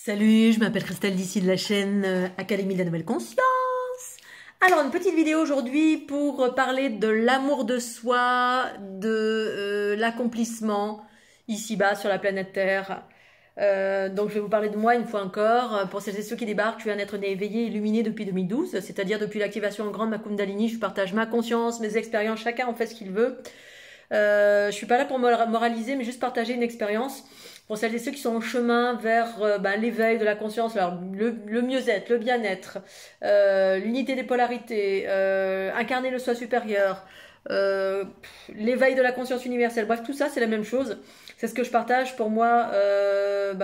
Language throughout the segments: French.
Salut, je m'appelle Christelle d'ici de la chaîne Académie de la Nouvelle Conscience. Alors, une petite vidéo aujourd'hui pour parler de l'amour de soi, de l'accomplissement ici-bas sur la planète Terre. Donc, je vais vous parler de moi une fois encore. Pour celles et ceux qui débarquent, je suis un être né éveillé, illuminé depuis 2012, c'est-à-dire depuis l'activation en grande ma Kundalini. Je partage ma conscience, mes expériences, chacun en fait ce qu'il veut. Je suis pas là pour moraliser, mais juste partager une expérience pour celles et ceux qui sont en chemin vers l'éveil de la conscience, alors le mieux-être, le bien-être, l'unité des polarités, incarner le soi supérieur, l'éveil de la conscience universelle. Bref, tout ça, c'est la même chose. C'est ce que je partage pour moi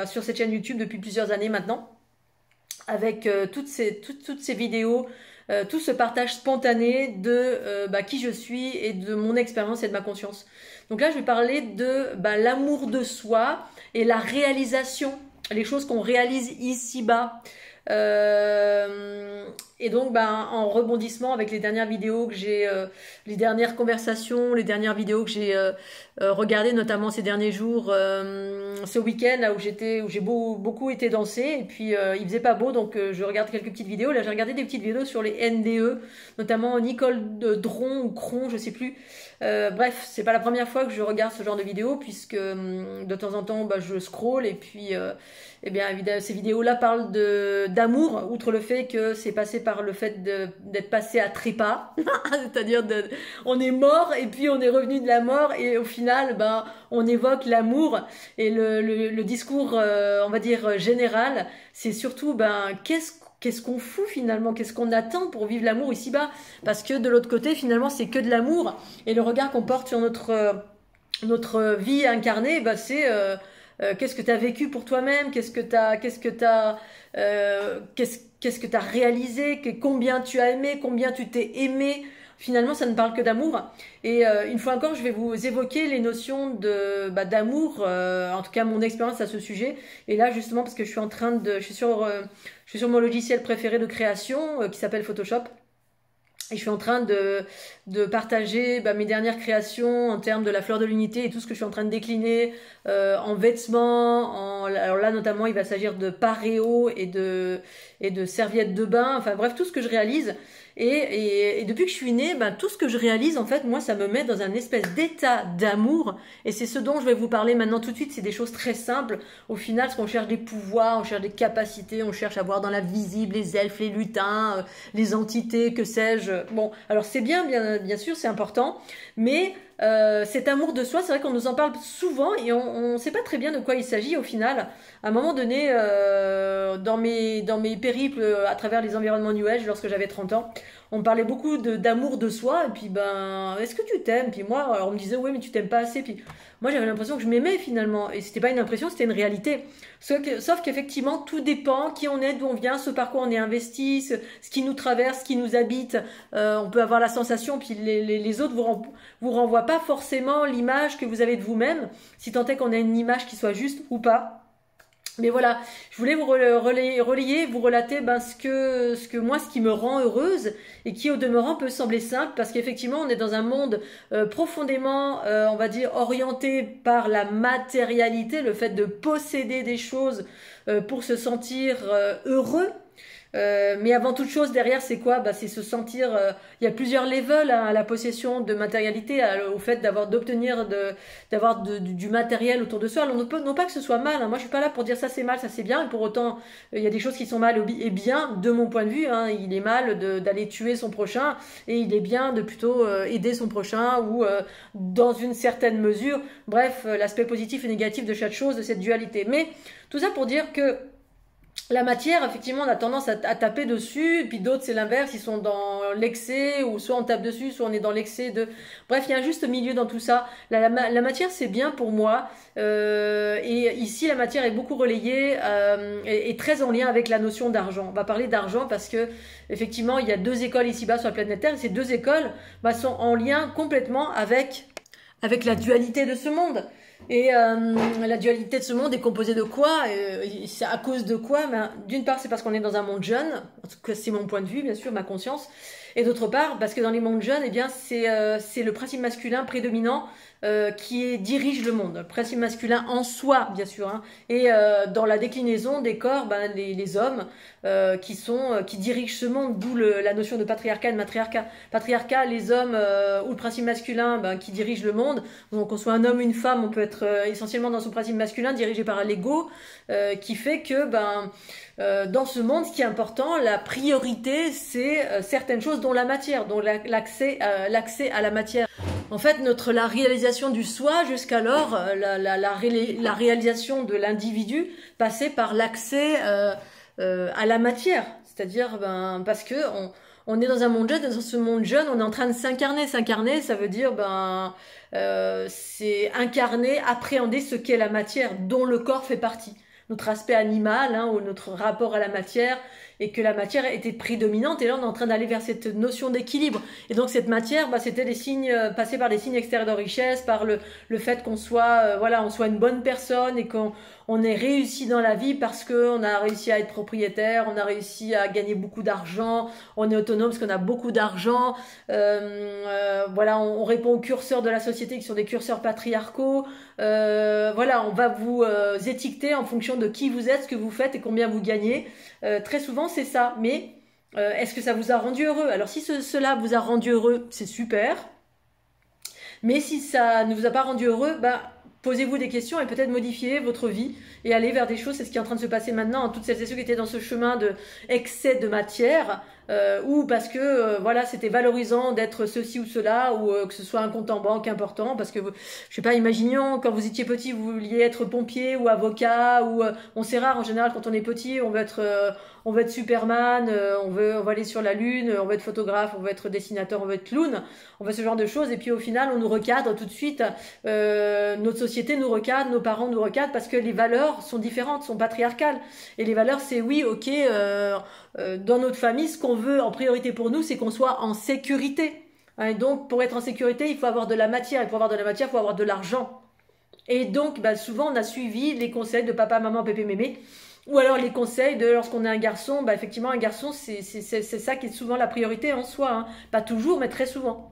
sur cette chaîne YouTube depuis plusieurs années maintenant, avec toutes ces vidéos. Tout ce partage spontané de qui je suis et de mon expérience et de ma conscience. Donc là, je vais parler de l'amour de soi et la réalisation, les choses qu'on réalise ici-bas. Et donc, en rebondissement avec les dernières vidéos que j'ai, les dernières conversations, les dernières vidéos que j'ai regardées, notamment ces derniers jours, ce week-end là où j'ai beaucoup été danser, et puis il faisait pas beau, donc je regarde quelques petites vidéos. Là, j'ai regardé des petites vidéos sur les NDE, notamment Nicole Dron ou Cron, je sais plus. Bref, c'est pas la première fois que je regarde ce genre de vidéos, puisque de temps en temps, je scrolle, et puis eh bien évidemment, ces vidéos-là parlent d'amour, outre le fait que c'est passé par le fait d'être passé à trépas, c'est-à-dire on est mort et puis on est revenu de la mort, et au final, on évoque l'amour, et le discours, on va dire général, c'est surtout qu'est-ce qu'on fout finalement, qu'est-ce qu'on attend pour vivre l'amour ici-bas, parce que de l'autre côté finalement c'est que de l'amour, et le regard qu'on porte sur notre vie incarnée, c'est qu'est-ce que tu as vécu pour toi-même, qu'est-ce que tu as réalisé, combien tu as aimé, combien tu t'es aimé. Finalement, ça ne parle que d'amour. Et une fois encore, je vais vous évoquer les notions d'amour, en tout cas mon expérience à ce sujet. Et là, justement, parce que je suis sur mon logiciel préféré de création qui s'appelle Photoshop. Et je suis en train de partager mes dernières créations en termes de la fleur de l'unité et tout ce que je suis en train de décliner en vêtements. Alors là, notamment, il va s'agir de paréo et de serviettes de bain. Enfin bref, tout ce que je réalise. Et depuis que je suis née, tout ce que je réalise, en fait, moi, ça me met dans un espèce d'état d'amour. Et c'est ce dont je vais vous parler maintenant tout de suite. C'est des choses très simples. Au final, parce qu'on cherche des pouvoirs, on cherche des capacités, on cherche à voir dans l'invisible les elfes, les lutins, les entités, que sais-je. Bon, alors c'est bien sûr, c'est important. Mais cet amour de soi, c'est vrai qu'on nous en parle souvent et on ne sait pas très bien de quoi il s'agit au final. À un moment donné, dans mes périples à travers les environnements New Age, lorsque j'avais 30 ans, on me parlait beaucoup d'amour de soi, et puis est-ce que tu t'aimes? Puis moi, alors on me disait, oui, mais tu t'aimes pas assez. Puis moi, j'avais l'impression que je m'aimais finalement, et c'était pas une impression, c'était une réalité. Sauf qu'effectivement, tout dépend qui on est, d'où on vient, ce par quoi on est investi, ce qui nous traverse, ce qui nous habite. On peut avoir la sensation, puis les autres vous renvoient pas forcément l'image que vous avez de vous-même, si tant est qu'on a une image qui soit juste ou pas. Mais voilà, je voulais vous relayer, vous relater ce qui me rend heureuse, et qui au demeurant peut sembler simple, parce qu'effectivement on est dans un monde profondément, on va dire, orienté par la matérialité, le fait de posséder des choses pour se sentir heureux. Mais avant toute chose, derrière, c'est quoi? C'est se sentir. Il y a plusieurs levels à la possession de matérialité, au fait d'avoir du matériel autour de soi. Alors, non pas que ce soit mal. Hein. Moi, je suis pas là pour dire ça c'est mal, ça c'est bien. Et pour autant, il y a des choses qui sont mal et bien, de mon point de vue. Hein. Il est mal d'aller tuer son prochain, et il est bien de plutôt aider son prochain, ou dans une certaine mesure. Bref, l'aspect positif et négatif de chaque chose, de cette dualité. Mais tout ça pour dire que la matière, effectivement, on a tendance à taper dessus, et puis d'autres, c'est l'inverse, ils sont dans l'excès, ou soit on tape dessus, soit on est dans l'excès de... Bref, il y a un juste milieu dans tout ça. La matière, c'est bien pour moi, et ici, la matière est beaucoup relayée, et très en lien avec la notion d'argent. On va parler d'argent parce que, effectivement, il y a deux écoles ici-bas sur la planète Terre, et ces deux écoles sont en lien complètement avec la dualité de ce monde. Et la dualité de ce monde est composée de quoi? C'est à cause de quoi? D'une part, c'est parce qu'on est dans un monde jeune, en tout cas c'est mon point de vue, bien sûr, ma conscience. Et d'autre part, parce que dans les mondes jeunes, eh bien, c'est le principe masculin prédominant qui dirige le monde. Le principe masculin en soi, bien sûr, hein, et dans la déclinaison des corps, ben, les hommes qui dirigent ce monde, d'où la notion de patriarcat et de matriarcat. Patriarcat, les hommes ou le principe masculin ben, qui dirige le monde. Donc qu'on soit un homme ou une femme, on peut être essentiellement dans son principe masculin, dirigé par l'ego, qui fait que ben, dans ce monde, ce qui est important, la priorité, c'est certaines choses, dont la matière, dont l'accès à la matière. En fait, la réalisation du soi, jusqu'alors, la réalisation de l'individu passait par l'accès à la matière. C'est-à-dire, ben, parce que on est dans un monde jeune, dans ce monde jeune, on est en train de s'incarner. S'incarner, ça veut dire, ben, c'est incarner, appréhender ce qu'est la matière, dont le corps fait partie. Notre aspect animal, hein, ou notre rapport à la matière, et que la matière était prédominante, et là on est en train d'aller vers cette notion d'équilibre. Et donc cette matière, bah, c'était des signes, passés par des signes extérieurs de richesse, par le fait qu'on soit, voilà, on soit une bonne personne, et qu'on ait réussi dans la vie parce qu'on a réussi à être propriétaire, on a réussi à gagner beaucoup d'argent, on est autonome parce qu'on a beaucoup d'argent, voilà, on répond aux curseurs de la société qui sont des curseurs patriarcaux, voilà, on va vous étiqueter en fonction de qui vous êtes, ce que vous faites et combien vous gagnez. Très souvent c'est ça, mais est-ce que ça vous a rendu heureux? Alors si cela vous a rendu heureux, c'est super, mais si ça ne vous a pas rendu heureux, bah, posez-vous des questions et peut-être modifier votre vie et aller vers des choses. C'est ce qui est en train de se passer maintenant. Toutes celles et ceux qui étaient dans ce chemin de excès de matière, ou parce que voilà, c'était valorisant d'être ceci ou cela, ou que ce soit un compte en banque important, parce que je sais pas, imaginons quand vous étiez petit, vous vouliez être pompier ou avocat, ou c'est rare en général quand on est petit, on veut être Superman, on va aller sur la lune, on veut être photographe, on veut être dessinateur, on veut être clown, on veut ce genre de choses, et puis au final on nous recadre tout de suite, notre société nous recadre, nos parents nous recadrent, parce que les valeurs sont différentes, sont patriarcales, et les valeurs c'est oui, ok, dans notre famille, ce qu'on veut en priorité pour nous, c'est qu'on soit en sécurité. Et donc pour être en sécurité, il faut avoir de la matière, et pour avoir de la matière, il faut avoir de l'argent. Et donc bah, souvent on a suivi les conseils de papa, maman, pépé, mémé, ou alors les conseils de lorsqu'on est un garçon, bah effectivement un garçon c'est ça qui est souvent la priorité en soi, hein. Pas toujours mais très souvent.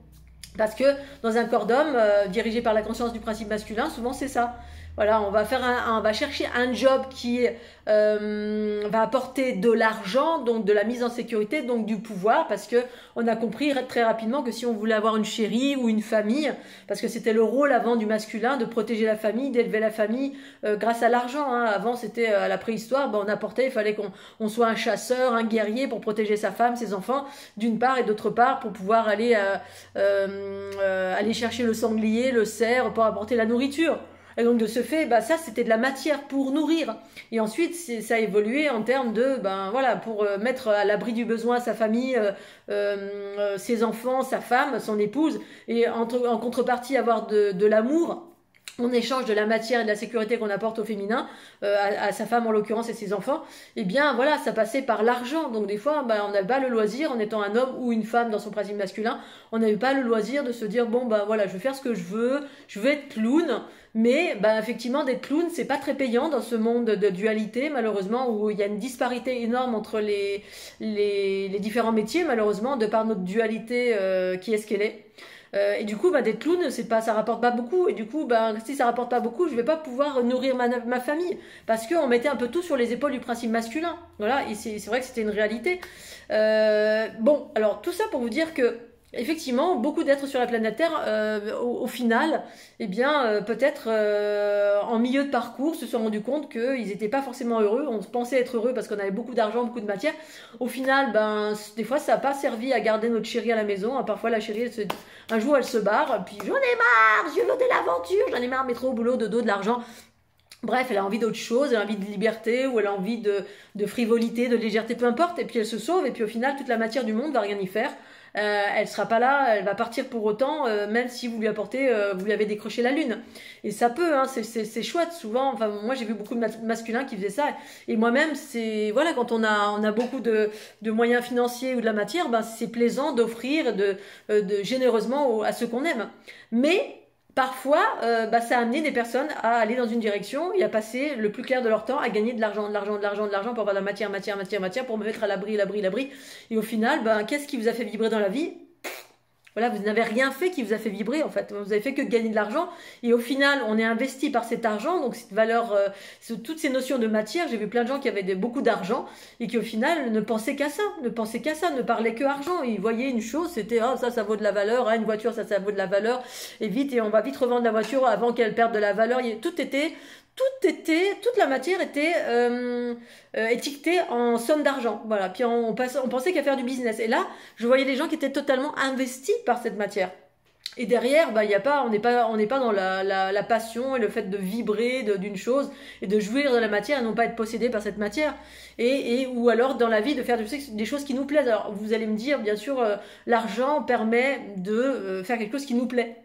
Parce que dans un corps d'homme dirigé par la conscience du principe masculin, souvent c'est ça. Voilà, on va chercher un job qui va apporter de l'argent, donc de la mise en sécurité, donc du pouvoir, parce que on a compris très rapidement que si on voulait avoir une chérie ou une famille, parce que c'était le rôle avant du masculin de protéger la famille, d'élever la famille grâce à l'argent, hein. Avant c'était à la préhistoire, ben, on apportait, il fallait qu'on soit un chasseur, un guerrier pour protéger sa femme, ses enfants, d'une part, et d'autre part pour pouvoir aller chercher le sanglier, le cerf, pour apporter la nourriture. Et donc de ce fait, bah, ça c'était de la matière pour nourrir. Et ensuite ça a évolué en termes de, ben voilà, pour mettre à l'abri du besoin sa famille, ses enfants, sa femme, son épouse, et en contrepartie avoir de l'amour. On échange de la matière et de la sécurité qu'on apporte au féminin, à sa femme en l'occurrence et ses enfants, et bien voilà, ça passait par l'argent. Donc des fois, on n'avait pas le loisir, en étant un homme ou une femme dans son principe masculin, on n'avait pas le loisir de se dire, bon ben voilà, je vais faire ce que je veux être clown, mais effectivement d'être clown, c'est pas très payant dans ce monde de dualité, malheureusement, où il y a une disparité énorme entre les différents métiers, malheureusement, de par notre dualité qui est ce qu'elle est. Et du coup, d'être clown, ça rapporte pas beaucoup. Et du coup, si ça rapporte pas beaucoup, je vais pas pouvoir nourrir ma famille. Parce qu'on mettait un peu tout sur les épaules du principe masculin. Voilà, et c'est vrai que c'était une réalité. Bon, alors tout ça pour vous dire que, effectivement, beaucoup d'êtres sur la planète Terre, au final, eh bien, peut-être en milieu de parcours, se sont rendus compte qu'ils n'étaient pas forcément heureux. On pensait être heureux parce qu'on avait beaucoup d'argent, beaucoup de matière. Au final, des fois, ça n'a pas servi à garder notre chérie à la maison. Parfois, la chérie, un jour, elle se barre, puis j'en ai marre, je veux de l'aventure, j'en ai marre, métro, au boulot, dodo, de l'argent. Bref, elle a envie d'autre chose, elle a envie de liberté, ou elle a envie de frivolité, de légèreté, peu importe, et puis elle se sauve, et puis au final, toute la matière du monde va rien y faire. Elle sera pas là, elle va partir pour autant, même si vous lui avez décroché la lune. Et ça peut, hein, c'est chouette souvent. Enfin, moi j'ai vu beaucoup de masculins qui faisaient ça. Et moi-même, c'est voilà, quand on a beaucoup de moyens financiers ou de la matière, c'est plaisant d'offrir de généreusement à ceux qu'on aime. Mais parfois, ça a amené des personnes à aller dans une direction et à passer le plus clair de leur temps à gagner de l'argent, de l'argent, de l'argent, de l'argent pour avoir de la matière, matière, matière, matière, pour me mettre à l'abri, l'abri, l'abri. Et au final, qu'est-ce qui vous a fait vibrer dans la vie? Voilà, vous n'avez rien fait qui vous a fait vibrer en fait. Vous avez fait que gagner de l'argent et au final, on est investi par cet argent. Donc cette valeur, toutes ces notions de matière, j'ai vu plein de gens qui avaient beaucoup d'argent et qui au final ne pensaient qu'à ça, ne parlaient que argent. Ils voyaient une chose, c'était ça vaut de la valeur, une voiture ça vaut de la valeur et on va vite revendre la voiture avant qu'elle perde de la valeur. Toute la matière était étiquetée en somme d'argent. Voilà. Puis on pensait qu'à faire du business. Et là, je voyais des gens qui étaient totalement investis par cette matière. Et derrière, on n'est pas dans la passion et le fait de vibrer d'une chose et de jouir de la matière et non pas être possédé par cette matière. Ou alors dans la vie de faire des choses qui nous plaisent. Alors vous allez me dire, bien sûr, l'argent permet de faire quelque chose qui nous plaît.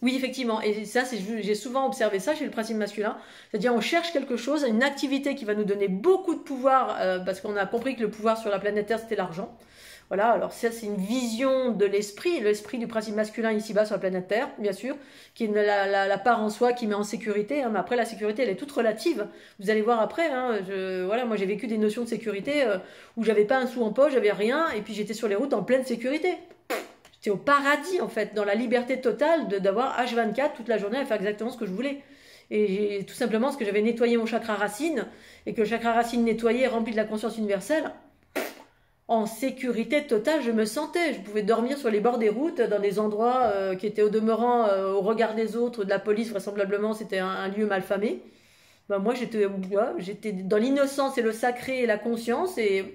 Oui, effectivement, et ça, j'ai souvent observé ça chez le principe masculin, c'est-à-dire on cherche quelque chose, une activité qui va nous donner beaucoup de pouvoir, parce qu'on a compris que le pouvoir sur la planète Terre, c'était l'argent. Voilà, alors ça, c'est une vision de l'esprit du principe masculin ici-bas sur la planète Terre, bien sûr, qui est la part en soi qui met en sécurité, mais après, la sécurité, elle est toute relative. Vous allez voir après, moi, j'ai vécu des notions de sécurité où j'avais pas un sou en poche, j'avais rien, et puis j'étais sur les routes en pleine sécurité. J'étais au paradis, en fait, dans la liberté totale d'avoir H24 toute la journée à faire exactement ce que je voulais. Et tout simplement parce que j'avais nettoyé mon chakra racine, et que le chakra racine nettoyé, rempli de la conscience universelle, en sécurité totale, je me sentais. Je pouvais dormir sur les bords des routes, dans des endroits qui étaient au demeurant, au regard des autres, de la police, vraisemblablement, c'était un lieu malfamé. Moi, j'étais dans l'innocence et le sacré et la conscience et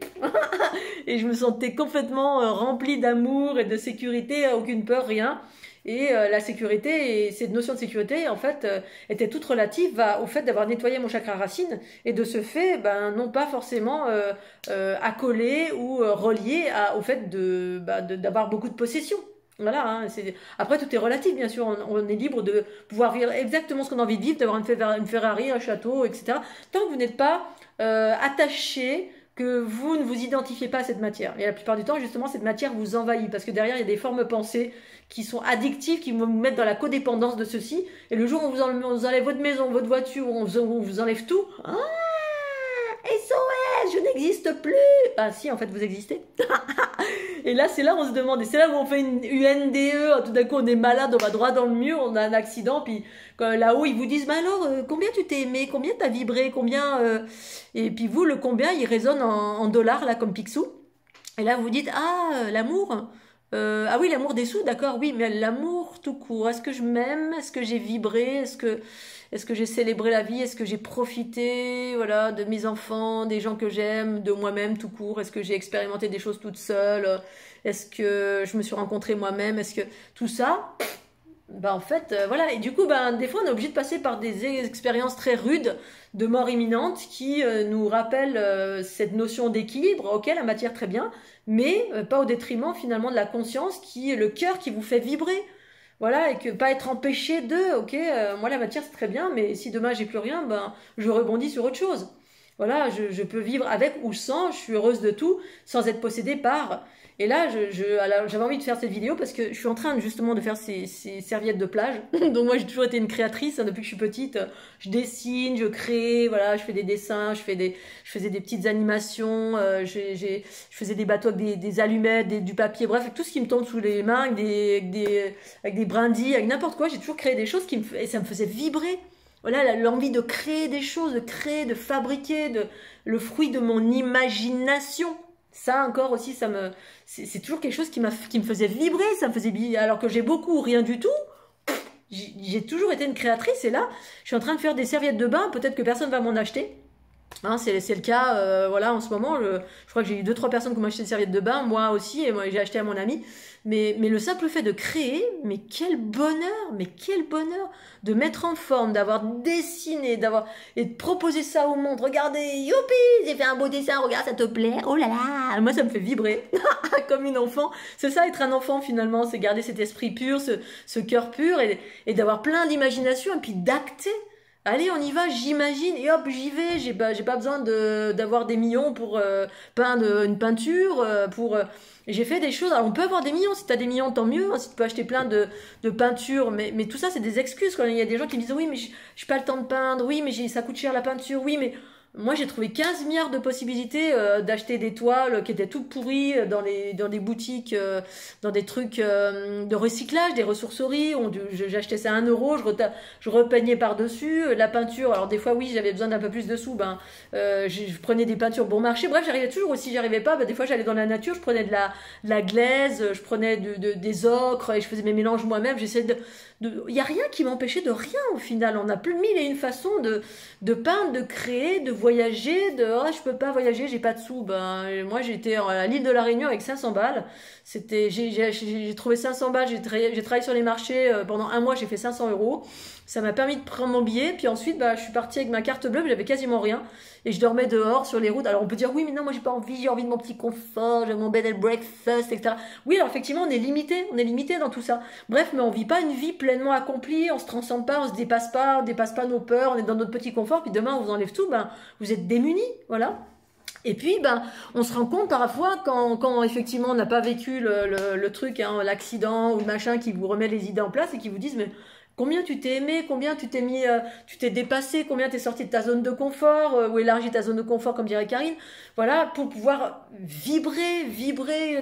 je me sentais complètement remplie d'amour et de sécurité, aucune peur, rien. Et la sécurité et cette notion de sécurité, en fait, était toute relative au fait d'avoir nettoyé mon chakra racine et de ce fait, non pas forcément accolé ou relié au fait d'avoir beaucoup de possessions. Voilà, après tout est relatif, bien sûr, on est libre de pouvoir vivre exactement ce qu'on a envie de vivre, d'avoir une Ferrari, un château, etc. Tant que vous n'êtes pas attaché, que vous ne vous identifiez pas à cette matière. Et la plupart du temps, justement, cette matière vous envahit, parce que derrière, il y a des formes pensées qui sont addictives, qui vont vous mettre dans la codépendance de ceci, et le jour où on vous enlève votre maison, votre voiture, on vous enlève tout, SOS, je n'existe plus. Ah si, en fait, vous existez. Et là, c'est là où on se demande, et c'est là où on fait une UNDE, tout d'un coup, on est malade, on va droit dans le mur, on a un accident, puis là-haut, ils vous disent, alors, combien tu t'es aimé, combien t'as vibré, combien... Et puis vous, le combien, il résonne en dollars, là, comme Picsou. Et là, vous dites, l'amour ah oui, l'amour des sous, d'accord, oui, mais l'amour tout court, est-ce que je m'aime, est-ce que j'ai vibré, est-ce que j'ai célébré la vie, est-ce que j'ai profité, voilà, de mes enfants, des gens que j'aime, de moi-même tout court, est-ce que j'ai expérimenté des choses toute seule, est-ce que je me suis rencontrée moi-même, est-ce que tout ça, en fait, voilà, et du coup, des fois, on est obligé de passer par des expériences très rudes de mort imminente qui nous rappellent cette notion d'équilibre, ok, la matière très bien, mais pas au détriment finalement de la conscience qui est le cœur qui vous fait vibrer. Voilà, et que pas être empêché ok, moi la matière c'est très bien, mais si demain j'ai plus rien, je rebondis sur autre chose. Voilà, je peux vivre avec ou sans, je suis heureuse de tout, sans être possédée par... Et là, j'avais envie de faire cette vidéo parce que je suis en train justement de faire ces serviettes de plage. Donc moi, j'ai toujours été une créatrice, depuis que je suis petite. Je dessine, je crée, voilà, je fais des dessins, je faisais des petites animations, je faisais des bateaux avec des allumettes, du papier, bref, tout ce qui me tombe sous les mains, avec des brindilles, avec n'importe quoi. J'ai toujours créé des choses et ça me faisait vibrer. Voilà, l'envie de créer des choses, de fabriquer, le fruit de mon imagination. Ça encore aussi, c'est toujours quelque chose qui me faisait vibrer, ça me faisait vibrer, alors que j'ai beaucoup ou rien du tout. J'ai toujours été une créatrice et là, je suis en train de faire des serviettes de bain, peut-être que personne va m'en acheter. Hein, c'est le cas, voilà, en ce moment, je crois que j'ai eu 2-3 personnes qui m'ont acheté des serviettes de bain, moi aussi, et moi j'ai acheté à mon ami. Mais le simple fait de créer, mais quel bonheur de mettre en forme, d'avoir dessiné, et de proposer ça au monde. Regardez, youpi, j'ai fait un beau dessin, regarde, ça te plaît, oh là là, moi ça me fait vibrer, comme une enfant. C'est ça, être un enfant finalement, c'est garder cet esprit pur, ce cœur pur, et d'avoir plein d'imagination, et puis d'acter. Allez, on y va, j'imagine, et hop, j'y vais. J'ai pas besoin d'avoir des millions pour peindre une peinture, j'ai fait des choses. Alors, on peut avoir des millions, si tu as des millions, tant mieux, hein, si tu peux acheter plein de peintures, mais tout ça, c'est des excuses, quoi. Il y a des gens qui me disent, oui, mais j'ai pas le temps de peindre, oui, mais ça coûte cher la peinture, oui, mais moi, j'ai trouvé 15 milliards de possibilités d'acheter des toiles qui étaient toutes pourries dans des boutiques, dans des trucs de recyclage, des ressourceries. J'achetais ça à 1 euro, je repeignais par-dessus. La peinture, alors des fois, oui, j'avais besoin d'un peu plus de sous, je prenais des peintures bon marché. Bref, j'arrivais toujours, ou si j'arrivais pas, des fois, j'allais dans la nature, je prenais de la glaise, je prenais des ocres et je faisais mes mélanges moi-même. J'essayais il y a rien qui m'empêchait de rien au final. On a plus mille et une façons de peindre, de créer, de voyager, je peux pas voyager, j'ai pas de sous. Moi j'étais à l'île de la Réunion avec 500 balles. J'ai trouvé 500 balles, j'ai travaillé sur les marchés pendant 1 mois, j'ai fait 500 euros. Ça m'a permis de prendre mon billet, puis ensuite je suis partie avec ma carte bleue, mais j'avais quasiment rien. Et je dormais dehors sur les routes. Alors on peut dire oui, mais non, moi j'ai envie de mon petit confort, j'ai mon bed and breakfast, etc. Oui, alors effectivement, on est limité dans tout ça. Bref, mais on vit pas une vie pleinement accomplie, on se transcende pas, on dépasse pas nos peurs, on est dans notre petit confort, puis demain on vous enlève tout, vous êtes démunis, voilà. Et puis, on se rend compte parfois quand effectivement on n'a pas vécu le truc, hein, l'accident ou le machin qui vous remet les idées en place et qui vous disent, mais combien tu t'es aimé, combien tu t'es mis, tu t'es dépassé, combien tu es sorti de ta zone de confort, ou élargi ta zone de confort, comme dirait Karine. Voilà, pour pouvoir vibrer,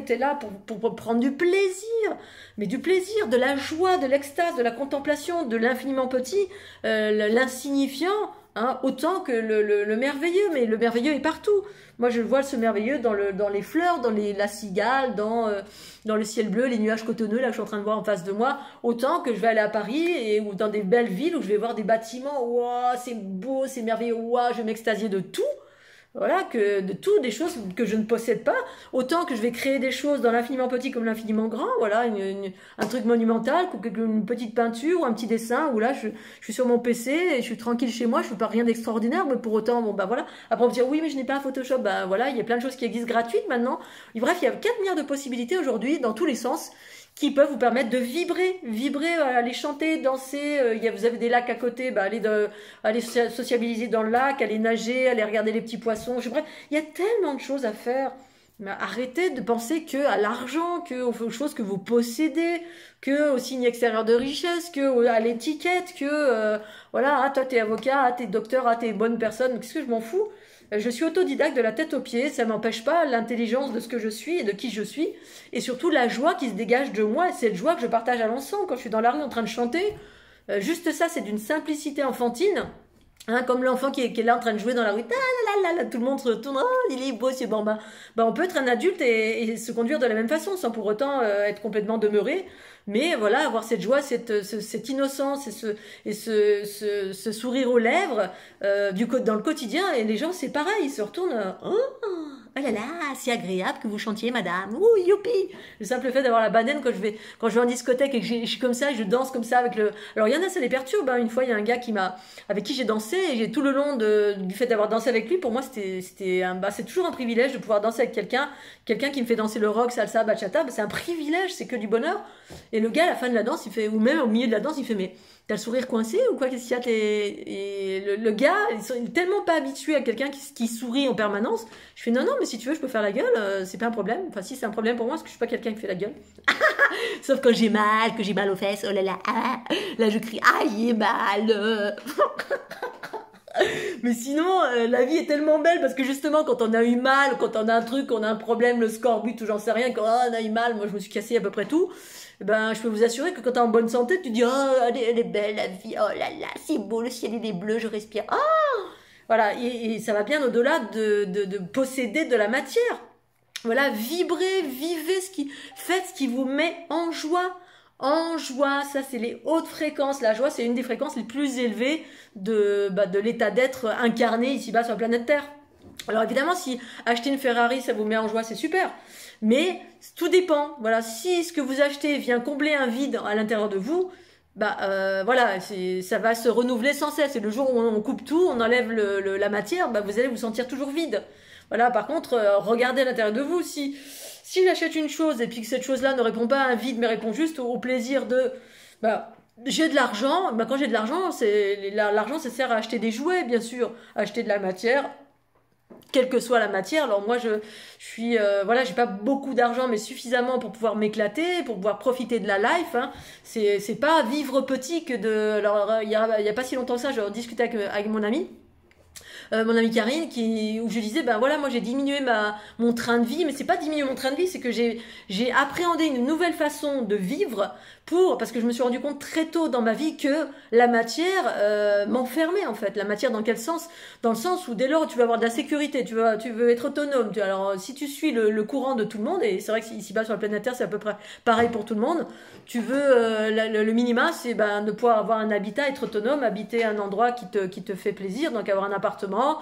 tu es là pour prendre du plaisir, mais du plaisir, de la joie, de l'extase, de la contemplation, de l'infiniment petit, l'insignifiant, hein, autant que le merveilleux, mais le merveilleux est partout. Moi, je vois ce merveilleux dans les fleurs, la cigale, dans le ciel bleu, les nuages cotonneux, là, que je suis en train de voir en face de moi, autant que je vais aller à Paris ou dans des belles villes où je vais voir des bâtiments, waouh, c'est beau, c'est merveilleux, waouh, je vais m'extasier de tout. Voilà, des choses que je ne possède pas, autant que je vais créer des choses dans l'infiniment petit comme l'infiniment grand, voilà, un truc monumental, une petite peinture ou un petit dessin, où là, je suis sur mon PC et je suis tranquille chez moi, je ne fais pas rien d'extraordinaire, mais pour autant, voilà. Après, on me dit, oui, mais je n'ai pas un Photoshop, voilà, il y a plein de choses qui existent gratuites maintenant. Et bref, il y a 4 milliards de possibilités aujourd'hui, dans tous les sens, qui peuvent vous permettre de vibrer, aller chanter, danser. Vous avez des lacs à côté, aller sociabiliser dans le lac, aller nager, aller regarder les petits poissons. Bref, il y a tellement de choses à faire. Mais arrêtez de penser que à l'argent, que aux choses que vous possédez, que au signe extérieur de richesse, que à l'étiquette, que voilà, ah, toi t'es avocat, ah, t'es docteur, ah, t'es bonne personne. Qu'est-ce que je m'en fous? Je suis autodidacte de la tête aux pieds, ça m'empêche pas l'intelligence de ce que je suis et de qui je suis, et surtout la joie qui se dégage de moi, et cette joie que je partage à l'ensemble quand je suis dans la rue en train de chanter. Juste ça, c'est d'une simplicité enfantine, hein, comme l'enfant qui est là en train de jouer dans la rue, tout le monde se retourne, oh, il est beau, c'est bon, on peut être un adulte et se conduire de la même façon, sans pour autant être complètement demeuré. Mais voilà, avoir cette joie, cette innocence et ce sourire aux lèvres dans le quotidien. Et les gens, c'est pareil, ils se retournent. Oh là là, c'est agréable que vous chantiez, madame. Ouh, youpi. Le simple fait d'avoir la banane quand je vais en discothèque et que je suis comme ça, je danse comme ça avec le... Alors, il y en a, ça les perturbe. Hein. Une fois, il y a un gars avec qui j'ai dansé et j'ai tout le long du fait d'avoir dansé avec lui, pour moi, c'est toujours un privilège de pouvoir danser avec quelqu'un qui me fait danser le rock, salsa, bachata. C'est un privilège, c'est que du bonheur. Et le gars, à la fin de la danse, il fait, ou même au milieu de la danse, il fait, mais t'as le sourire coincé ou quoi? Qu'est-ce qu'il y a? Et le gars, il est tellement pas habitué à quelqu'un qui sourit en permanence. Je fais, non, mais si tu veux, je peux faire la gueule, c'est pas un problème. Enfin, si, c'est un problème pour moi, parce que je suis pas quelqu'un qui fait la gueule. Sauf quand j'ai mal aux fesses, oh là là, là je crie, aïe, j'ai mal. Mais sinon, la vie est tellement belle parce que justement, quand on a eu mal, quand on a un truc, on a un problème, le scorbut ou j'en sais rien, quand on a eu mal, moi je me suis cassé à peu près tout, je peux vous assurer que quand t'es en bonne santé, tu dis, oh, elle est belle la vie, oh là là, c'est beau, le ciel il est bleu, je respire, oh voilà, et ça va bien au-delà de posséder de la matière. Voilà, faites ce qui vous met en joie. En joie, ça c'est les hautes fréquences. La joie, c'est une des fréquences les plus élevées de l'état d'être incarné ici-bas sur la planète Terre. Alors évidemment, si acheter une Ferrari, ça vous met en joie, c'est super. Mais tout dépend. Voilà, si ce que vous achetez vient combler un vide à l'intérieur de vous, voilà, ça va se renouveler sans cesse. Et le jour où on coupe tout, on enlève la matière, vous allez vous sentir toujours vide. Voilà, par contre, regardez à l'intérieur de vous. Si j'achète une chose et puis que cette chose-là ne répond pas à un vide, mais répond juste au plaisir de j'ai de l'argent, bah quand j'ai de l'argent, l'argent ça sert à acheter des jouets, bien sûr, à acheter de la matière, quelle que soit la matière. Alors moi je suis voilà, j'ai pas beaucoup d'argent mais suffisamment pour pouvoir m'éclater, pour pouvoir profiter de la life, hein. C'est pas vivre petit que de alors il y a pas si longtemps que ça, je discutais avec mon amie Karine, où je disais, ben voilà, moi j'ai diminué mon train de vie, mais c'est pas diminuer mon train de vie, c'est que j'ai appréhendé une nouvelle façon de vivre parce que je me suis rendu compte très tôt dans ma vie que la matière m'enfermait en fait. La matière dans quel sens? Dans le sens où dès lors où tu veux avoir de la sécurité, tu veux être autonome. Alors si tu suis le courant de tout le monde, et c'est vrai que ici-bas sur la planète Terre c'est à peu près pareil pour tout le monde, tu veux le minima, c'est ben, de pouvoir avoir un habitat, être autonome, habiter un endroit qui te fait plaisir, donc avoir un appartement.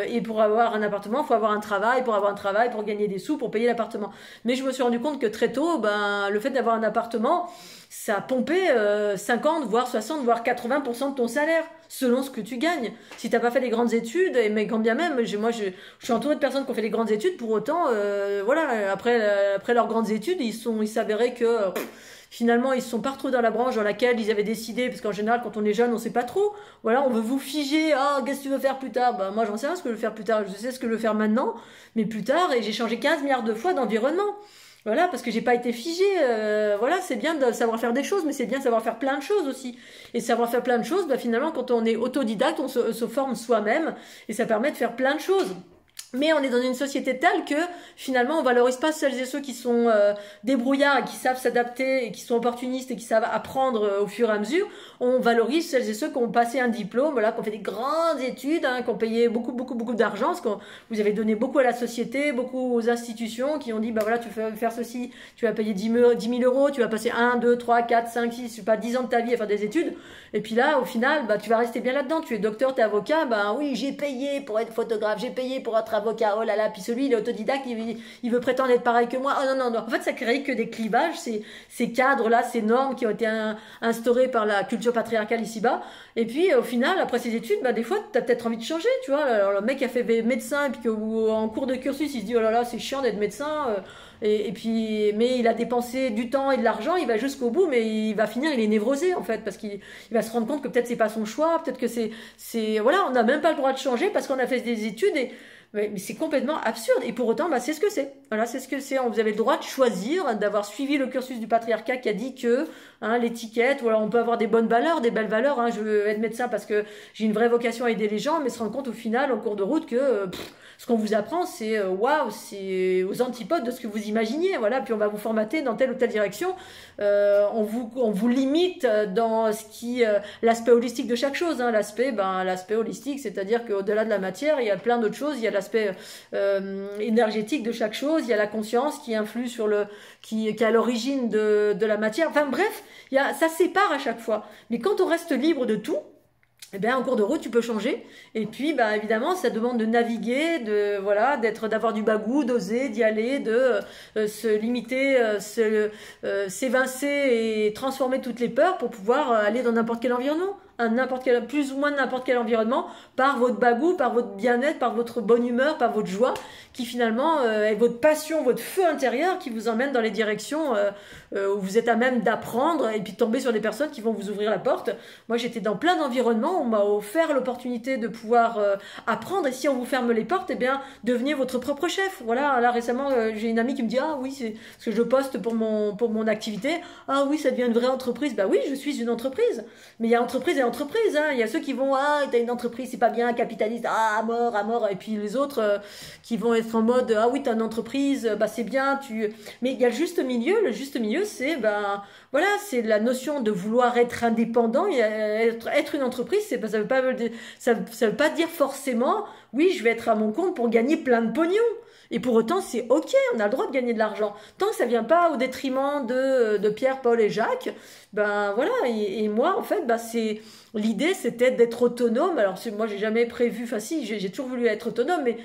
Et pour avoir un appartement, il faut avoir un travail. Pour avoir un travail, pour gagner des sous, pour payer l'appartement. Mais je me suis rendu compte que très tôt, ben, le fait d'avoir un appartement, ça pompait 50, voire 60, voire 80% de ton salaire, selon ce que tu gagnes. Si t'as pas fait des grandes études, mais quand bien même, moi je suis entourée de personnes qui ont fait des grandes études, pour autant, voilà, après leurs grandes études, il s'avérait que finalement ils sont pas trop dans la branche dans laquelle ils avaient décidé, parce qu'en général quand on est jeune on sait pas trop, voilà, on veut vous figer, ah qu'est-ce que tu veux faire plus tard, bah moi j'en sais rien ce que je veux faire plus tard, je sais ce que je veux faire maintenant, mais plus tard, et j'ai changé 15 milliards de fois d'environnement. Voilà, parce que j'ai pas été figée. Voilà, c'est bien de savoir faire des choses, mais c'est bien de savoir faire plein de choses aussi. Et savoir faire plein de choses, bah finalement, quand on est autodidacte, on se forme soi-même, et ça permet de faire plein de choses. Mais on est dans une société telle que finalement on valorise pas celles et ceux qui sont débrouillards et qui savent s'adapter et qui sont opportunistes et qui savent apprendre au fur et à mesure. On valorise celles et ceux qui ont passé un diplôme, voilà, qui ont fait des grandes études, hein, qui ont payé beaucoup d'argent, parce que vous avez donné beaucoup à la société, beaucoup aux institutions, qui ont dit bah voilà, tu vas faire ceci, tu vas payer 10 000 euros, tu vas passer 1, 2, 3, 4, 5, 6, je sais pas, 10 ans de ta vie à faire des études. Et puis là, au final, bah tu vas rester bien là-dedans. Tu es docteur, tu es avocat, bah oui, j'ai payé pour être photographe, j'ai payé pour être avocat, oh là là, puis celui il est autodidacte, il veut prétendre être pareil que moi, oh non, non, non. En fait ça crée que des clivages, ces cadres-là, ces normes qui ont été instaurées par la culture patriarcale ici-bas, et puis au final, après ces études, bah des fois t'as peut-être envie de changer, tu vois. Alors, le mec qui a fait médecin, et puis en cours de cursus, il se dit, oh là là, c'est chiant d'être médecin, et puis, mais il a dépensé du temps et de l'argent, il va jusqu'au bout, mais il va finir, il est névrosé en fait, parce qu'il va se rendre compte que peut-être c'est pas son choix, peut-être que voilà, on n'a même pas le droit de changer parce qu'on a fait des études, mais c'est complètement absurde. Et pour autant, bah, c'est ce que c'est. Voilà, c'est ce que c'est. Vous avez le droit de choisir, d'avoir suivi le cursus du patriarcat qui a dit que hein, l'étiquette, ou alors on peut avoir des bonnes valeurs, des belles valeurs. Hein, je veux être médecin parce que j'ai une vraie vocation à aider les gens, mais se rendre compte au final, en cours de route, que ce qu'on vous apprend, c'est waouh, c'est aux antipodes de ce que vous imaginiez. Voilà, puis on va vous formater dans telle ou telle direction. On vous limite dans l'aspect holistique de chaque chose. Hein. L'aspect holistique, c'est-à-dire qu'au-delà de la matière, il y a plein d'autres choses. Il y a l'aspect énergétique de chaque chose. Il y a la conscience qui influe qui est à l'origine de la matière. Enfin bref, ça sépare à chaque fois. Mais quand on reste libre de tout, eh bien, en cours de route, tu peux changer. Et puis, bah, évidemment, ça demande de naviguer, voilà, d'avoir du bagou, d'oser, d'y aller, de se limiter, s'évincer et transformer toutes les peurs pour pouvoir aller dans n'importe quel environnement. Plus ou moins n'importe quel environnement, par votre bagou, par votre bien-être, par votre bonne humeur, par votre joie, qui finalement est votre passion, votre feu intérieur qui vous emmène dans les directions où vous êtes à même d'apprendre et puis de tomber sur des personnes qui vont vous ouvrir la porte. Moi, j'étais dans plein d'environnements, on m'a offert l'opportunité de pouvoir apprendre, et si on vous ferme les portes, eh bien, devenez votre propre chef. Voilà, là récemment, j'ai une amie qui me dit, ah oui, c'est ce que je poste pour mon activité, ah oui, ça devient une vraie entreprise. Bah oui, je suis une entreprise, mais il y a entreprise et entreprise, hein. Il y a ceux qui vont, ah, t'as une entreprise, c'est pas bien, capitaliste, ah, à mort, et puis les autres qui vont être en mode, ah oui, t'as une entreprise, bah c'est bien, mais il y a le juste milieu, c'est, ben, voilà, c'est la notion de vouloir être indépendant, être une entreprise, ça veut pas dire forcément, oui, je vais être à mon compte pour gagner plein de pognon. Et pour autant, c'est ok, on a le droit de gagner de l'argent. Tant que ça vient pas au détriment de Pierre, Paul et Jacques, ben voilà, et moi, en fait, ben l'idée, c'était d'être autonome. Alors, moi, j'ai jamais prévu, enfin si, j'ai toujours voulu être autonome, mais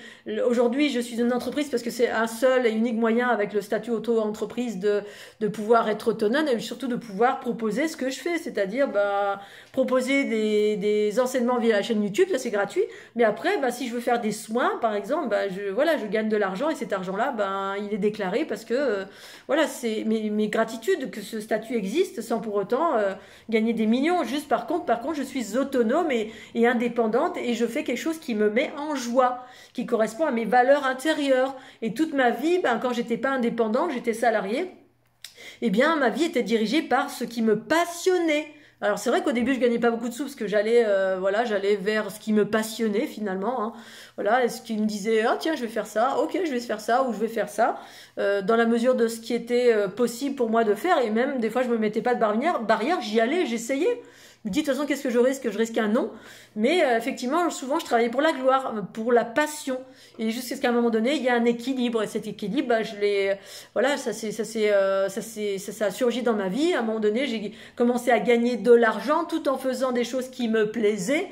aujourd'hui, je suis une entreprise parce que c'est un seul et unique moyen avec le statut auto-entreprise de pouvoir être autonome et surtout de pouvoir proposer ce que je fais, c'est-à-dire, ben, proposer des enseignements via la chaîne YouTube, ça c'est gratuit, mais après, ben, si je veux faire des soins, par exemple, ben, je gagne de l'argent argent, et cet argent-là, ben, il est déclaré parce que, voilà, c'est mes gratitudes que ce statut existe sans pour autant gagner des millions. Juste par contre, je suis autonome et indépendante, et je fais quelque chose qui me met en joie, qui correspond à mes valeurs intérieures. Et toute ma vie, ben, quand j'étais pas indépendante, j'étais salariée, eh bien, ma vie était dirigée par ce qui me passionnait. Alors c'est vrai qu'au début je gagnais pas beaucoup de sous parce que j'allais vers ce qui me passionnait finalement, hein. Voilà, et ce qui me disait ah tiens je vais faire ça, ok je vais faire ça ou je vais faire ça, dans la mesure de ce qui était possible pour moi de faire, et même des fois je me mettais pas de barrière, j'y allais, j'essayais. Je me dis de toute façon qu'est-ce que je risque? Je risque un non. Mais effectivement, souvent je travaillais pour la gloire, pour la passion. Et jusqu'à ce qu'à un moment donné, il y a un équilibre. Et cet équilibre, bah, voilà, ça a surgi dans ma vie. À un moment donné, j'ai commencé à gagner de l'argent tout en faisant des choses qui me plaisaient.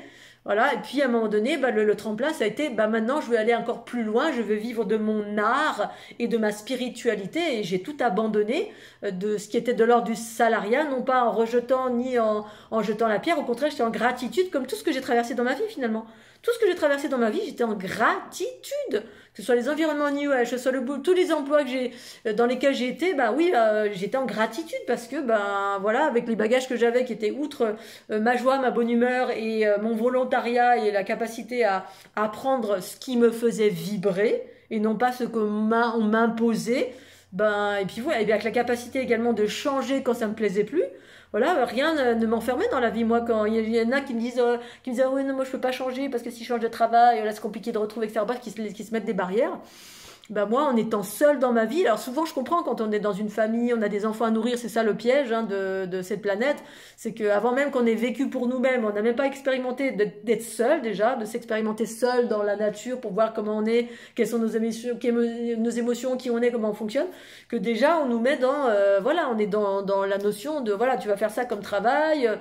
Voilà, et puis à un moment donné, bah, le tremplin, ça a été, bah, maintenant je veux aller encore plus loin, je veux vivre de mon art et de ma spiritualité, et j'ai tout abandonné de ce qui était de l'ordre du salariat, non pas en rejetant ni en jetant la pierre, au contraire, j'étais en gratitude, comme tout ce que j'ai traversé dans ma vie finalement. Tout ce que j'ai traversé dans ma vie, j'étais en gratitude. Que ce soit les environnements New Age, que ce soit le boulot, tous les emplois que dans lesquels j'ai été, bah oui, j'étais en gratitude parce que, ben voilà, avec les bagages que j'avais, qui étaient outre ma joie, ma bonne humeur et mon volontariat et la capacité à apprendre ce qui me faisait vibrer et non pas ce qu'on m'imposait, ben, et puis voilà, et bien avec la capacité également de changer quand ça me plaisait plus. Voilà, rien ne m'enfermait dans la vie. Moi, quand il y en a qui me disent, oui, non, moi je peux pas changer parce que si je change de travail, là c'est compliqué de retrouver, etc. Bref, qui se mettent des barrières. Ben moi, en étant seule dans ma vie, alors souvent je comprends quand on est dans une famille, on a des enfants à nourrir, c'est ça le piège hein, de cette planète, c'est qu'avant même qu'on ait vécu pour nous-mêmes, on n'a même pas expérimenté d'être seul déjà, de s'expérimenter seul dans la nature pour voir comment on est, quelles sont nos émotions, qui on est, comment on fonctionne, que déjà on nous met dans, voilà, on est dans la notion de, voilà, tu vas faire ça comme travail,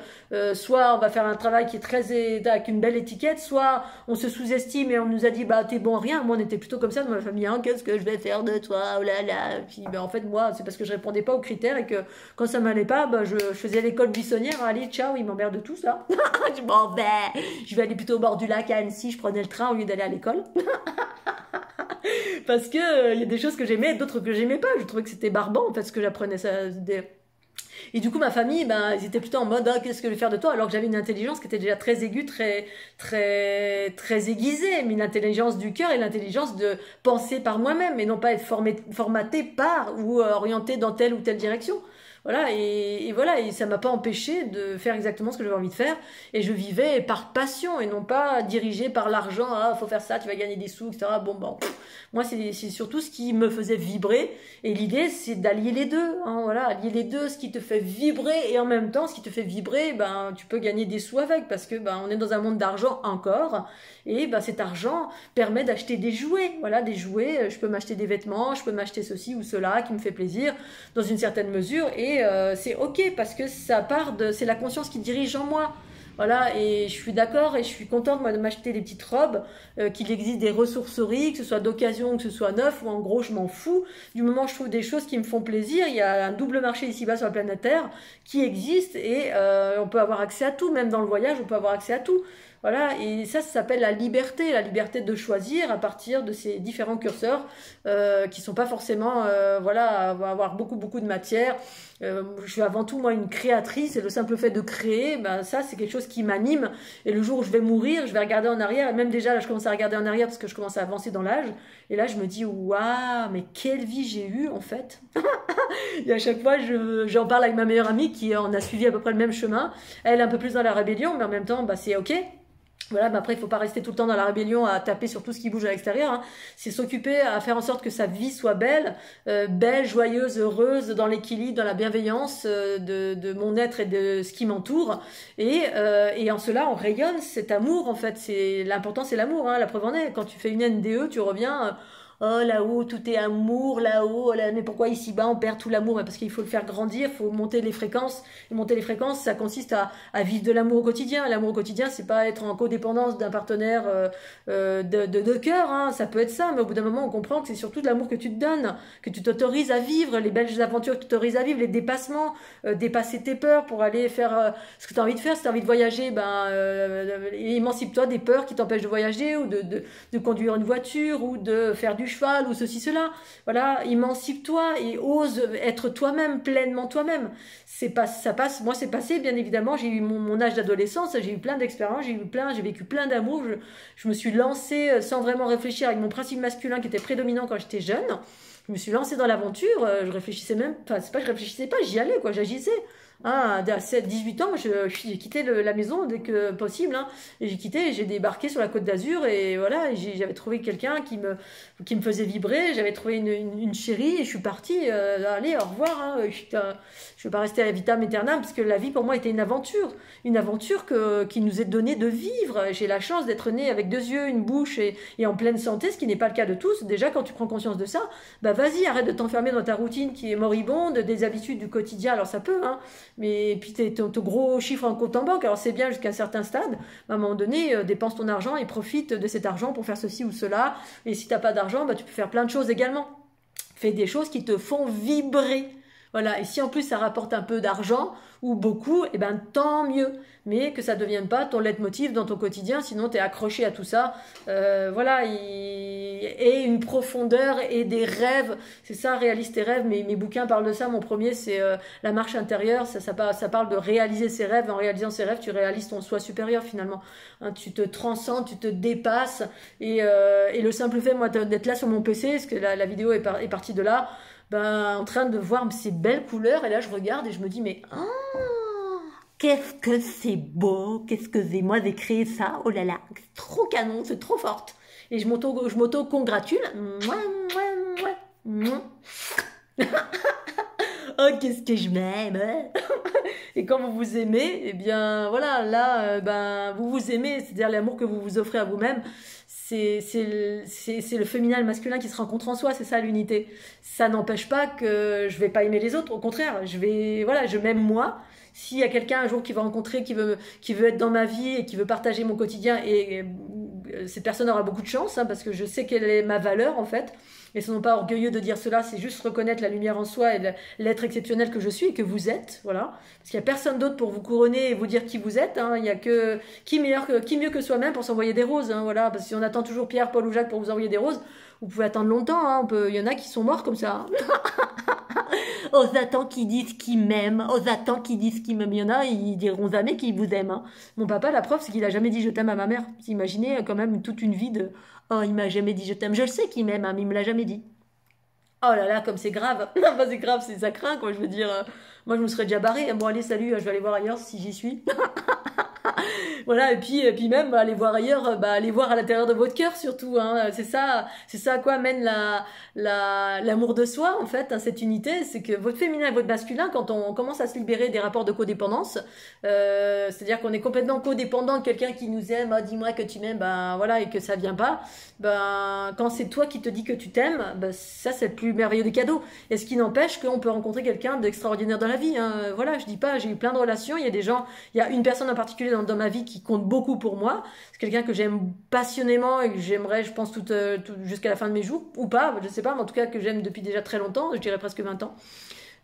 soit on va faire un travail qui est avec une belle étiquette, soit on se sous-estime et on nous a dit, bah t'es bon à rien. Moi on était plutôt comme ça dans ma famille, hein, qu'est-ce que je vais faire de toi, oh là là. Puis ben, en fait moi c'est parce que je répondais pas aux critères et que quand ça m'allait pas, ben, je faisais l'école buissonnière, allez ciao, ils m'emmerdent de tout ça. Je m'en vais, je vais aller plutôt au bord du lac à Annecy, je prenais le train au lieu d'aller à l'école. Parce que il y a des choses que j'aimais, d'autres que j'aimais pas, je trouvais que c'était barbant en fait ce que j'apprenais ça. Et du coup, ma famille, ben, ils étaient plutôt en mode, ah, qu'est-ce que je vais faire de toi? Alors que j'avais une intelligence qui était déjà très aiguë, très aiguisée, mais une intelligence du cœur et l'intelligence de penser par moi-même et non pas être formaté par ou orienté dans telle ou telle direction. Voilà, et voilà, et ça m'a pas empêché de faire exactement ce que j'avais envie de faire. Et je vivais par passion et non pas dirigé par l'argent. Ah, faut faire ça, tu vas gagner des sous, etc. Bon. Moi, c'est surtout ce qui me faisait vibrer. Et l'idée, c'est d'allier les deux. Hein, voilà, allier les deux, ce qui te fait vibrer et en même temps, ce qui te fait vibrer, ben, tu peux gagner des sous avec parce que ben, on est dans un monde d'argent encore. Et ben, cet argent permet d'acheter des jouets. Voilà, des jouets. Je peux m'acheter des vêtements, je peux m'acheter ceci ou cela qui me fait plaisir dans une certaine mesure. Et c'est ok parce que c'est la conscience qui dirige en moi. Voilà, et je suis d'accord et je suis contente moi de m'acheter des petites robes, qu'il existe des ressourceries, que ce soit d'occasion, que ce soit neuf, ou en gros je m'en fous. Du moment où je trouve des choses qui me font plaisir, il y a un double marché ici-bas sur la planète Terre qui existe et on peut avoir accès à tout, même dans le voyage on peut avoir accès à tout. Voilà, et ça s'appelle la liberté de choisir à partir de ces différents curseurs qui sont pas forcément, voilà, avoir beaucoup de matière. Je suis avant tout moi une créatrice et le simple fait de créer, ben ça c'est quelque chose qui m'anime. Et le jour où je vais mourir, je vais regarder en arrière. Et même déjà là, je commence à regarder en arrière parce que je commence à avancer dans l'âge. Et là, je me dis waouh, mais quelle vie j'ai eue en fait. Et à chaque fois, j'en parle avec ma meilleure amie qui en a suivi à peu près le même chemin. Elle est un peu plus dans la rébellion, mais en même temps, bah c'est ok. Voilà, mais après, il faut pas rester tout le temps dans la rébellion à taper sur tout ce qui bouge à l'extérieur. Hein. C'est s'occuper à faire en sorte que sa vie soit belle, joyeuse, heureuse, dans l'équilibre, dans la bienveillance de mon être et de ce qui m'entoure. Et en cela, on rayonne cet amour, en fait. L'important, c'est l'amour. Hein. La preuve en est, quand tu fais une NDE, tu reviens... oh là-haut tout est amour, là-haut, là, mais pourquoi ici-bas on perd tout l'amour? Parce qu'il faut le faire grandir, il faut monter les fréquences. Et monter les fréquences, ça consiste à vivre de l'amour au quotidien. L'amour au quotidien, c'est pas être en codépendance d'un partenaire de cœur, hein. Ça peut être ça, mais au bout d'un moment on comprend que c'est surtout de l'amour que tu te donnes, que tu t'autorises à vivre, les belles aventures que tu t'autorises à vivre, les dépassements, dépasser tes peurs pour aller faire ce que tu as envie de faire. Si tu as envie de voyager, ben émancipe-toi des peurs qui t'empêchent de voyager ou de conduire une voiture ou de faire du du cheval ou ceci, cela. Voilà, émancipe-toi et ose être toi-même, pleinement toi-même. C'est pas, ça passe, moi c'est passé, bien évidemment, j'ai eu mon âge d'adolescence, j'ai eu plein d'expériences, j'ai vécu plein d'amour, je me suis lancée sans vraiment réfléchir avec mon principe masculin qui était prédominant quand j'étais jeune. Je me suis lancée dans l'aventure, je réfléchissais même, enfin c'est pas que je réfléchissais pas, j'y allais quoi, j'agissais. Hein, à 7-18 ans, j'ai quitté la maison dès que possible. Hein, et j'ai quitté, j'ai débarqué sur la Côte d'Azur et voilà, j'avais trouvé quelqu'un qui me faisait vibrer. J'avais trouvé une chérie et je suis partie. Allez, au revoir. Hein, je ne vais pas rester à vitam aeternam parce que la vie pour moi était une aventure qui nous est donnée de vivre. J'ai la chance d'être née avec 2 yeux, une bouche et en pleine santé, ce qui n'est pas le cas de tous. Déjà, quand tu prends conscience de ça, bah vas-y, arrête de t'enfermer dans ta routine qui est moribonde, des habitudes du quotidien. Alors ça peut, hein. Mais puis ton gros chiffre en compte en banque, alors c'est bien jusqu'à un certain stade, à un moment donné, dépense ton argent et profite de cet argent pour faire ceci ou cela. Et si tu n'as pas d'argent, bah, tu peux faire plein de choses également. Fais des choses qui te font vibrer. Voilà, et si en plus ça rapporte un peu d'argent ou beaucoup, eh ben tant mieux. Mais que ça ne devienne pas ton leitmotiv dans ton quotidien, sinon tu es accroché à tout ça. Voilà, et une profondeur et des rêves. C'est ça, réalise tes rêves. Mes bouquins parlent de ça. Mon premier, c'est La marche intérieure. Ça parle de réaliser ses rêves. En réalisant ses rêves, tu réalises ton soi supérieur finalement. Hein, tu te transcendes, tu te dépasses. Et le simple fait, moi, d'être là sur mon PC, parce que la vidéo est partie de là, ben, en train de voir ces belles couleurs. Et là, je regarde et je me dis, mais... qu'est-ce que c'est beau, qu'est-ce que c'est, moi j'ai créé ça, oh là là, c'est trop canon, c'est trop forte. Et je m'auto-congratule. Oh, qu'est-ce que je m'aime. Et quand vous vous aimez, eh bien voilà, là, ben, vous vous aimez, c'est-à-dire l'amour que vous vous offrez à vous-même. C'est le féminin et le masculin qui se rencontrent en soi, c'est ça l'unité. Ça n'empêche pas que je vais pas aimer les autres, au contraire, je m'aime moi. S'il y a quelqu'un un jour qui va rencontrer, qui veut être dans ma vie et qui veut partager mon quotidien, et cette personne aura beaucoup de chance, hein, parce que je sais quelle est ma valeur en fait. Et ce n'est pas orgueilleux de dire cela, c'est juste reconnaître la lumière en soi et l'être exceptionnel que je suis et que vous êtes, voilà. Parce qu'il n'y a personne d'autre pour vous couronner et vous dire qui vous êtes. Hein. Il n'y a que qui mieux que soi-même pour s'envoyer des roses, hein, voilà. Parce que si on attend toujours Pierre, Paul ou Jacques pour vous envoyer des roses, vous pouvez attendre longtemps. Hein. Il y en a qui sont morts comme ça. Hein. Aux attends qui disent qu'ils m'aiment, aux attends qui disent qu'ils m'aiment. Il y en a, ils diront jamais qu'ils vous aiment. Hein. Mon papa, la preuve, c'est qu'il a jamais dit je t'aime à ma mère. Vous imaginez quand même toute une vie de oh, il m'a jamais dit je t'aime. Je le sais qu'il m'aime, hein, mais il me l'a jamais dit. Oh là là, comme c'est grave. Non, pas c'est grave, ça craint, quoi. Je veux dire, moi je me serais déjà barrée. Bon, allez, salut, je vais aller voir ailleurs si j'y suis. Voilà, et puis même aller voir ailleurs, aller voir à l'intérieur de votre cœur surtout. Hein. C'est ça à quoi mène l'amour de soi en fait, hein, cette unité, c'est que votre féminin et votre masculin, quand on commence à se libérer des rapports de codépendance, c'est-à-dire qu'on est complètement codépendant de quelqu'un qui nous aime, ah, dis-moi que tu m'aimes, ben voilà, et que ça vient pas, ben quand c'est toi qui te dis que tu t'aimes, ben ça c'est le plus merveilleux des cadeaux. Et ce qui n'empêche qu'on peut rencontrer quelqu'un d'extraordinaire dans la vie. Hein. Voilà, je dis pas, j'ai eu plein de relations, il y a une personne en particulier dans ma vie qui compte beaucoup pour moi. C'est quelqu'un que j'aime passionnément et que j'aimerais, je pense, jusqu'à la fin de mes jours, ou pas, je sais pas, mais en tout cas que j'aime depuis déjà très longtemps, je dirais presque 20 ans.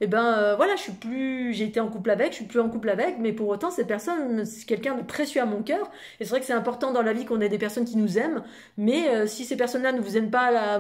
Et ben voilà, j'ai été en couple avec, je suis plus en couple avec, mais pour autant cette personne, c'est quelqu'un de précieux à mon cœur. Et c'est vrai que c'est important dans la vie qu'on ait des personnes qui nous aiment, mais si ces personnes-là ne vous aiment pas,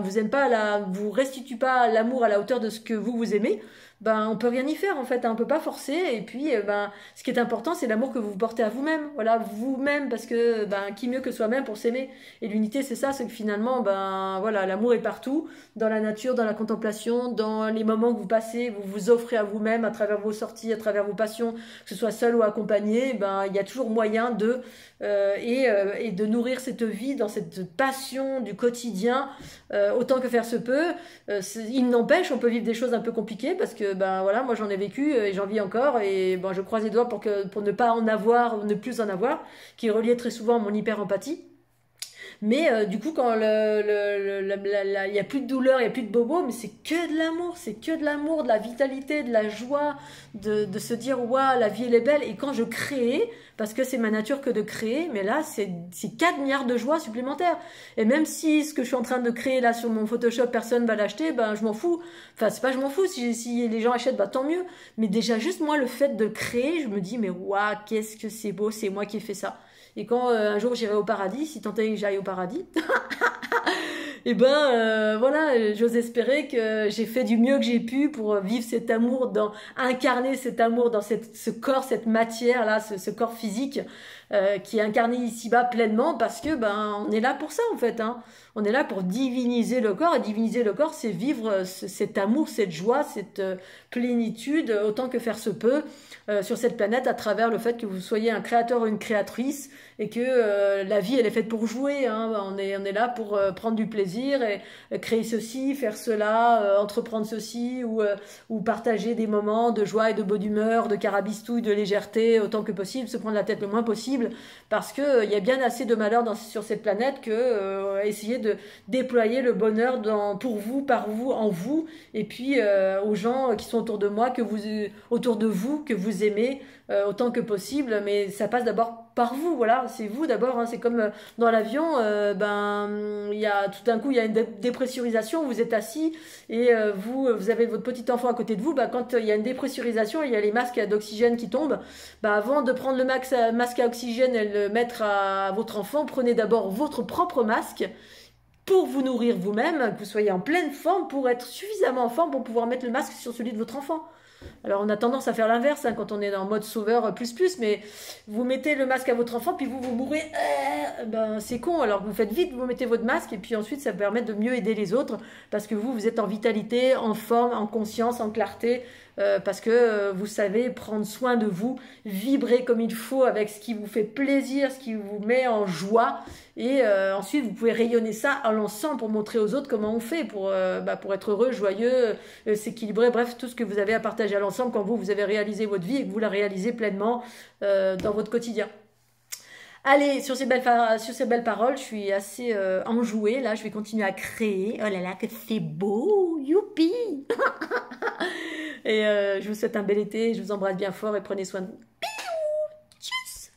vous restituent pas l'amour à la hauteur de ce que vous aimez, ben on peut rien y faire en fait, hein, on peut pas forcer. Et puis ben ce qui est important, c'est l'amour que vous portez à vous-même, voilà, vous-même, parce que ben qui mieux que soi-même pour s'aimer. Et l'unité, c'est ça, c'est que finalement ben voilà, l'amour est partout, dans la nature, dans la contemplation, dans les moments que vous passez, vous vous offrez à vous-même à travers vos sorties, à travers vos passions, que ce soit seul ou accompagné. Ben il y a toujours moyen de et de nourrir cette vie dans cette passion du quotidien autant que faire se peut. Il n'empêche, on peut vivre des choses un peu compliquées parce que ben voilà, moi j'en ai vécu et j'en vis encore, et ben je croise les doigts pour ne pas en avoir, ne plus en avoir, qui est relié très souvent à mon hyper empathie. Mais du coup, quand il y a plus de douleur, il y a plus de bobo, mais c'est que de l'amour, de la vitalité, de la joie, de se dire waouh, la vie elle est belle. Et quand je crée, parce que c'est ma nature que de créer, mais là c'est 4 milliards de joie supplémentaires. Et même si ce que je suis en train de créer là sur mon Photoshop, personne va l'acheter, ben je m'en fous. Enfin c'est pas je m'en fous, si les gens achètent, bah tant mieux. Mais déjà juste moi le fait de créer, je me dis mais waouh, qu'est-ce que c'est beau, c'est moi qui ai fait ça. Et quand un jour j'irai au paradis, si tant est que j'aille au paradis, et ben voilà, j'ose espérer que j'ai fait du mieux que j'ai pu pour vivre cet amour, incarner cet amour dans ce corps, cette matière là, ce corps physique qui est incarné ici-bas pleinement, parce que ben on est là pour ça en fait, hein. On est là pour diviniser le corps, et diviniser le corps, c'est vivre cet amour, cette joie, cette plénitude autant que faire se peut sur cette planète, à travers le fait que vous soyez un créateur ou une créatrice, et que la vie elle est faite pour jouer, hein. On est là pour prendre du plaisir et créer ceci, faire cela, entreprendre ceci, ou partager des moments de joie et de bonne humeur, de carabistouille, de légèreté autant que possible, se prendre la tête le moins possible, parce que il y a bien assez de malheur sur cette planète que essayer de déployer le bonheur pour vous, par vous, en vous, et puis aux gens qui sont autour de vous, que vous aimez autant que possible, mais ça passe d'abord par vous, voilà, c'est vous d'abord, hein. C'est comme dans l'avion, ben il y a tout d'un coup il y a une dépressurisation, vous êtes assis et vous avez votre petit enfant à côté de vous, ben, quand il y a une dépressurisation, il y a les masques d'oxygène qui tombent, ben, avant de prendre le masque à oxygène et le mettre à votre enfant, prenez d'abord votre propre masque pour vous nourrir vous-même, que vous soyez en pleine forme, pour être suffisamment en forme pour pouvoir mettre le masque sur celui de votre enfant. Alors on a tendance à faire l'inverse, hein, quand on est en mode sauveur plus, mais vous mettez le masque à votre enfant, puis vous mourrez, ben c'est con, alors vous faites vite, vous mettez votre masque, et puis ensuite ça permet de mieux aider les autres, parce que vous êtes en vitalité, en forme, en conscience, en clarté, parce que vous savez prendre soin de vous, vibrer comme il faut avec ce qui vous fait plaisir, ce qui vous met en joie, et ensuite vous pouvez rayonner ça à l'ensemble pour montrer aux autres comment on fait pour être heureux, joyeux, s'équilibrer, bref, tout ce que vous avez à partager à l'ensemble quand vous avez réalisé votre vie et que vous la réalisez pleinement dans votre quotidien. Allez, sur ces belles paroles, je suis assez enjouée. Là, je vais continuer à créer. Oh là là, que c'est beau! Youpi! Et je vous souhaite un bel été. Je vous embrasse bien fort et prenez soin de vous. Bisous! Tchuss!